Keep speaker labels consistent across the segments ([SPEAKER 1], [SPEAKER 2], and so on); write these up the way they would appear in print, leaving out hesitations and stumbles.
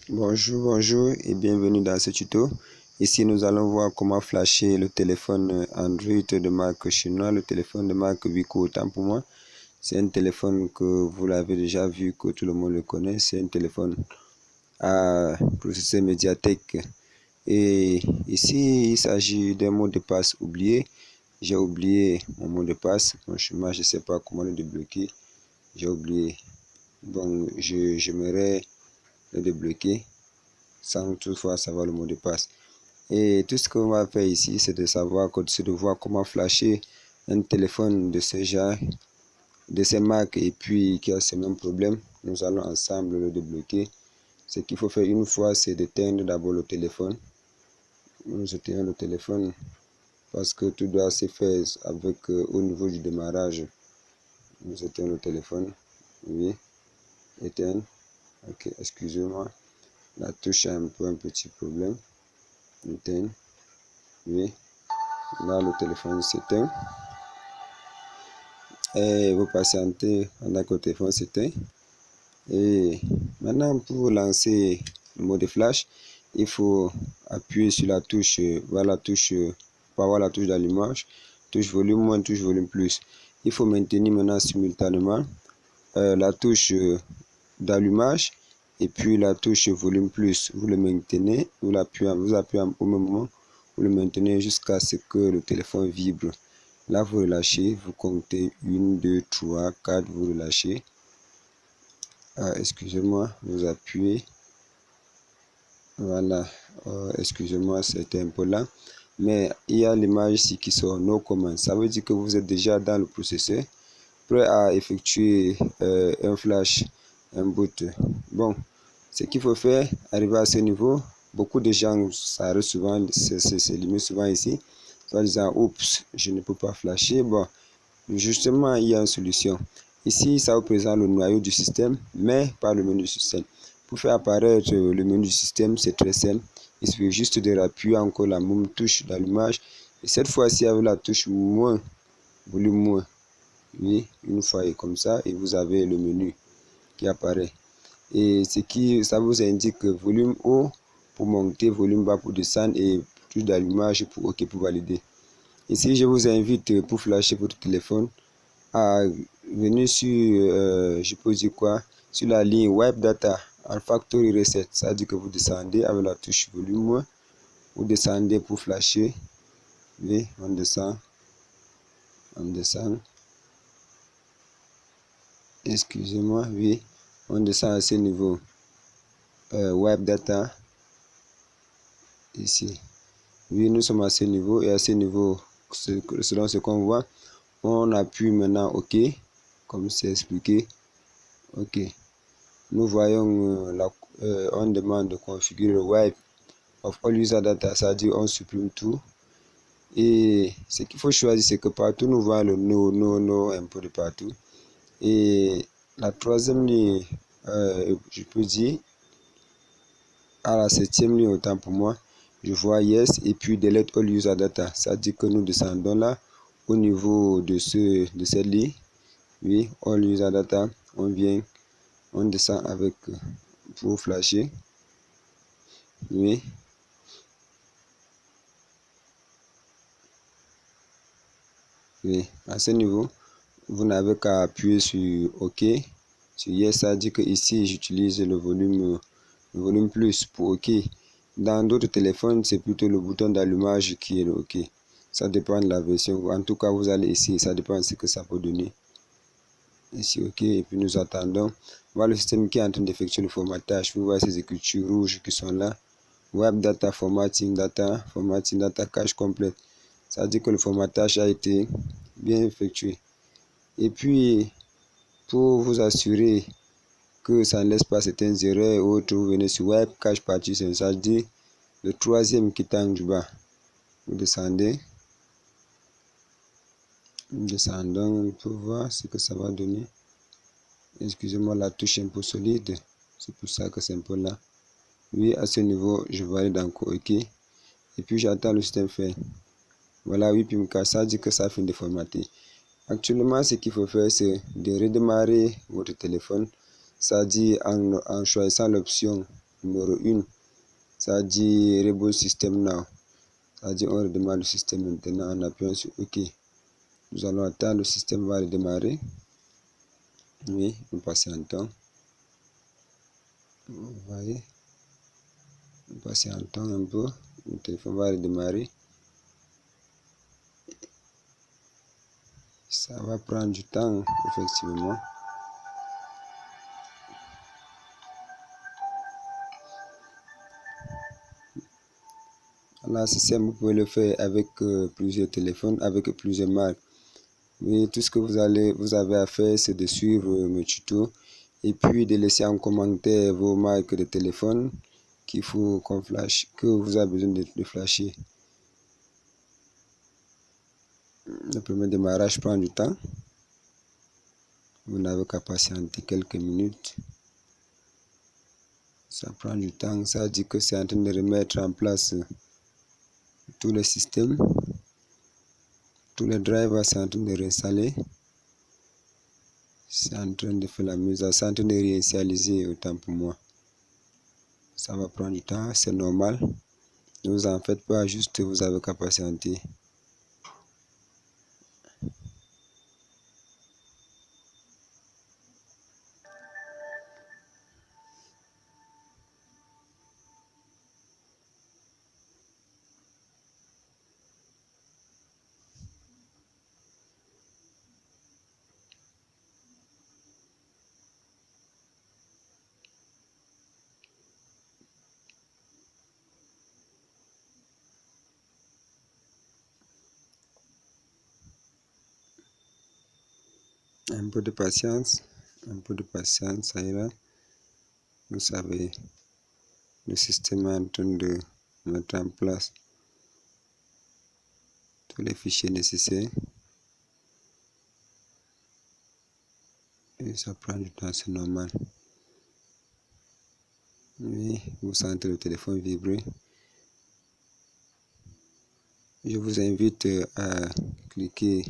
[SPEAKER 1] Bonjour et bienvenue dans ce tuto. Ici nous allons voir comment flasher le téléphone Android de marque chinoise, le téléphone de marque Wiko. Autant pour moi, c'est un téléphone que vous l'avez déjà vu, que tout le monde le connaît. C'est un téléphone à processeur Mediatek. Et ici il s'agit d'un mot de passe oublié. J'ai oublié mon mot de passe. Franchement, je ne sais pas comment le débloquer. J'ai oublié. Bon, j'aimerais le débloquer sans toutefois savoir le mot de passe. Et tout ce qu'on va faire ici, c'est de voir comment flasher un téléphone de ce genre, de ces marques, et puis qui a ce même problème. Nous allons ensemble le débloquer. Ce qu'il faut faire une fois, c'est d'éteindre d'abord le téléphone. Nous éteignons le téléphone parce que tout doit se faire avec au niveau du démarrage. Nous éteignons le téléphone. Oui, éteindre. Ok, excusez-moi. La touche a un petit problème. Éteindre. Oui. Là, le téléphone s'éteint. Et vous patientez pendant que le téléphone s'éteint. Et maintenant, pour lancer le mode flash, il faut appuyer sur la touche, voilà la touche, pour avoir la touche d'allumage, touche volume moins, touche volume plus. Il faut maintenir maintenant simultanément la touche d'allumage et puis la touche volume plus. Vous le maintenez, vous appuyez au même moment, vous le maintenez jusqu'à ce que le téléphone vibre. Là, vous relâchez, vous comptez 1, 2, 3, 4, vous relâchez. Excusez-moi, vous appuyez. Voilà, excusez-moi, c'était un peu lent. Mais il y a l'image ici qui sort no command. Ça veut dire que vous êtes déjà dans le processeur, prêt à effectuer un flash, un boot. Bon, ce qu'il faut faire, arriver à ce niveau, beaucoup de gens s'arrêtent souvent, c'est limite souvent ici, soit disant, oups, je ne peux pas flasher. Bon, justement, il y a une solution. Ici, ça représente le noyau du système, mais pas le menu du système. Pour faire apparaître le menu du système, c'est très simple. Il suffit juste de appuyer encore la même touche d'allumage. Et cette fois-ci, avec la touche moins, volume moins. Oui, une fois et comme ça, et vous avez le menu qui apparaît. Et ça vous indique volume haut pour monter, volume bas pour descendre et touche d'allumage pour OK pour valider. Ici, je vous invite pour flasher votre téléphone à venir sur, je peux dire quoi, sur la ligne Web Data en Factory Reset. Ça veut dire que vous descendez avec la touche volume, vous descendez pour flasher. Oui, on descend. Excusez-moi, oui, on descend à ce niveau. Web Data. Ici. Oui, nous sommes à ce niveau et à ce niveau, selon ce qu'on voit, on appuie maintenant OK, comme c'est expliqué. OK. Nous voyons, on demande de configurer Wipe of all user data, c'est-à-dire on supprime tout. Et ce qu'il faut choisir, c'est que partout nous voyons le no un peu de partout. Et la troisième ligne, je peux dire, à la 7e ligne, autant pour moi, je vois yes et puis delete all user data. Ça dit que nous descendons là au niveau de cette ligne. Oui, all user data, on vient, on descend avec pour flasher. Oui. Oui, à ce niveau, vous n'avez qu'à appuyer sur OK. Sur yes, ça dit que ici j'utilise le volume plus pour OK. Dans d'autres téléphones, c'est plutôt le bouton d'allumage qui est le OK. Ça dépend de la version. En tout cas, vous allez essayer. Ça dépend de ce que ça peut donner. Ici, OK. Et puis nous attendons. Voilà le système qui est en train d'effectuer le formatage. Vous voyez ces écritures rouges qui sont là. Web data, formatting data, cache complète. Ça veut dire que le formatage a été bien effectué. Et puis, pour vous assurer que ça ne laisse pas certaines erreurs ou autres, vous venez sur Web Cache Partie, ça veut dire le troisième qui est en du bas. Vous descendez. Nous descendons pour voir ce que ça va donner. Excusez-moi, la touche est un peu solide. C'est pour ça que c'est un peu là. Oui, à ce niveau, je valide encore OK. Et puis j'attends le système faire. Voilà, oui, puis ça dit que ça a fini de formater. Actuellement, ce qu'il faut faire, c'est de redémarrer votre téléphone. Ça dit en choisissant l'option numéro 1. Ça dit Reboot System Now. Ça dit on redémarre le système maintenant en appuyant sur OK. Nous allons attendre, le système va redémarrer. Oui, nous patientons. Vous voyez, nous patientons un peu. Le téléphone va redémarrer. Ça va prendre du temps, effectivement. Là, c'est simple, vous pouvez le faire avec plusieurs téléphones, avec plusieurs marques. Oui, tout ce que vous avez à faire, c'est de suivre mes tutos et puis de laisser en commentaire vos marques de téléphone qu'il faut qu'on flash, que vous avez besoin de flasher. Le premier démarrage prend du temps. Vous n'avez qu'à patienter quelques minutes. Ça prend du temps. Ça dit que c'est en train de remettre en place tout le système. Tous les drivers sont en train de réinstaller. C'est en train de faire la mise à jour, c'est en train de réinitialiser autant pour moi. Ça va prendre du temps, c'est normal. Ne vous en faites pas, juste vous avez qu'à patienter. Un peu de patience, ça ira. Vous savez, le système est en train de mettre en place tous les fichiers nécessaires. Et ça prend du temps, c'est normal. Oui, vous sentez le téléphone vibrer. Je vous invite à cliquer.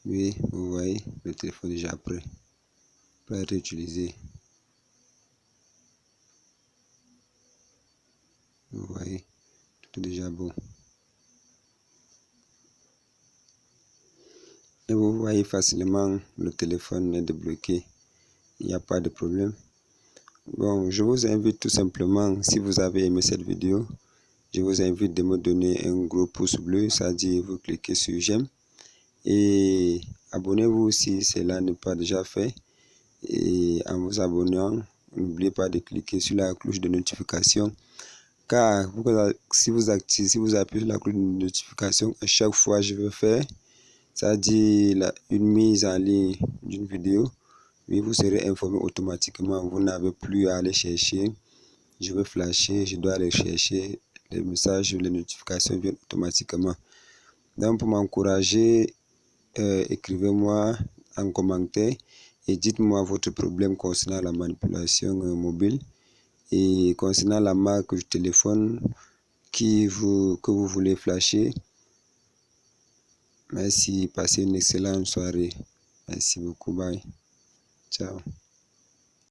[SPEAKER 1] Oui, vous voyez, le téléphone est déjà prêt à être utilisé. Vous voyez, tout est déjà bon. Et vous voyez facilement le téléphone est débloqué. Il n'y a pas de problème. Bon, je vous invite tout simplement, si vous avez aimé cette vidéo, je vous invite de me donner un gros pouce bleu, c'est-à-dire vous cliquez sur j'aime. Et abonnez-vous si cela n'est pas déjà fait. Et en vous abonnant, n'oubliez pas de cliquer sur la cloche de notification. Car si vous appuyez sur la cloche de notification, à chaque fois je vais faire, c'est-à-dire une mise en ligne d'une vidéo, oui, vous serez informé automatiquement. Vous n'avez plus à aller chercher. Je vais flasher, je dois aller chercher. Les messages, les notifications viennent automatiquement. Donc, pour m'encourager, écrivez-moi en commentaire et dites-moi votre problème concernant la manipulation mobile et concernant la marque du téléphone que vous voulez flasher. Merci, passez une excellente soirée. Merci beaucoup, bye. Ciao.